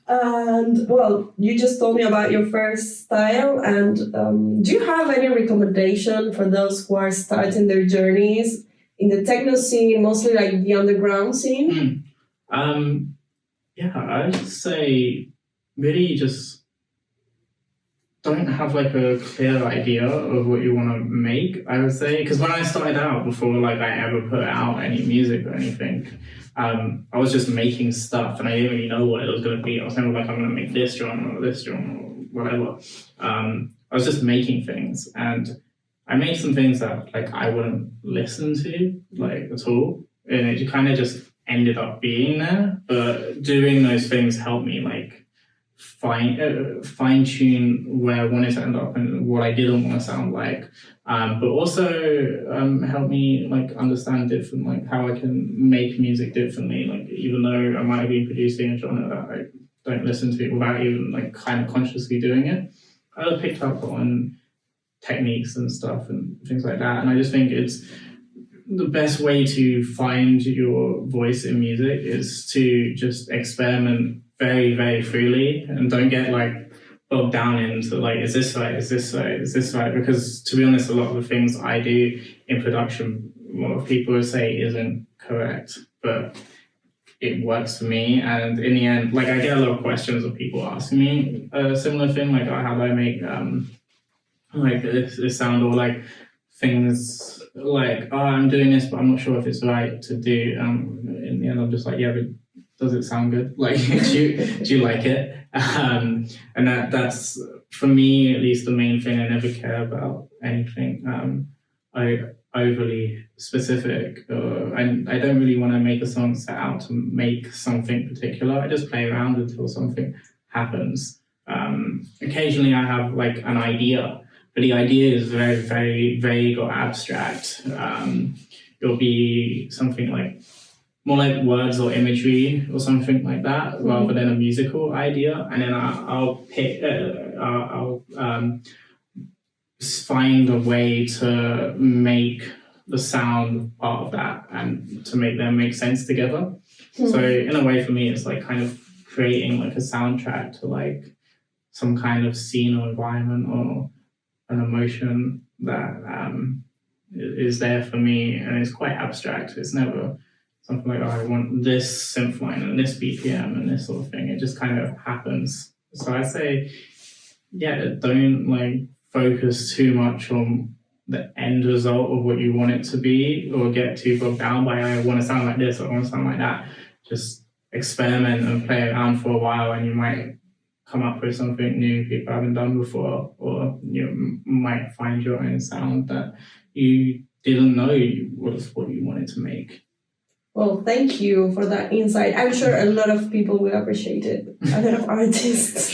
And well, you just told me about your first style. And do you have any recommendation for those who are starting their journeys in the techno scene, mostly like the underground scene? Yeah, I would say really just don't have like a clear idea of what you want to make, I would say. Because when I started out, before like I ever put out any music or anything, I was just making stuff and I didn't really know what it was going to be. I was never like, I'm going to make this drum or whatever. I was just making things, and I made some things that like I wouldn't listen to like at all. And it kind of just ended up being there. But doing those things helped me like fine tune where I wanted to end up and what I didn't want to sound like, but also help me like understand different like how I can make music differently. Like even though I might have been producing a genre that I don't listen to without even like kind of consciously doing it, I picked up on techniques and stuff and things like that. And I just think it's the best way to find your voice in music is to just experiment very, very freely and don't get like bogged down into like, is this right? Is this right? Is this right? Because to be honest, a lot of the things I do in production, a lot of people would say isn't correct, but it works for me. And in the end, like I get a lot of questions of people asking me a similar thing, like how do I make like this sound, or like things like, oh, I'm doing this, but I'm not sure if it's right to do. In the end, I'm just like, yeah, but does it sound good? Like, do you like it? And that's for me at least the main thing. I never care about anything overly specific, and I don't really want to make a song set out to make something particular. I just play around until something happens. Occasionally, I have like an idea. But the idea is very, very vague or abstract. It'll be something like more like words or imagery or something like that, rather than a musical idea. And then I'll find a way to make the sound part of that and to make them make sense together. So in a way, for me, it's like kind of creating like a soundtrack to like some kind of scene or environment or an emotion that is there for me, and it's quite abstract. It's never something like, oh, I want this synth line and this BPM and this sort of thing. It just kind of happens. So I say, yeah, don't like focus too much on the end result of what you want it to be, or get too bogged down by, I want to sound like this or I want to sound like that. Just experiment and play around for a while, and you might come up with something new people haven't done before, or you might find your own sound that you didn't know was what you wanted to make. Well, thank you for that insight. I'm sure a lot of people will appreciate it. A lot of artists.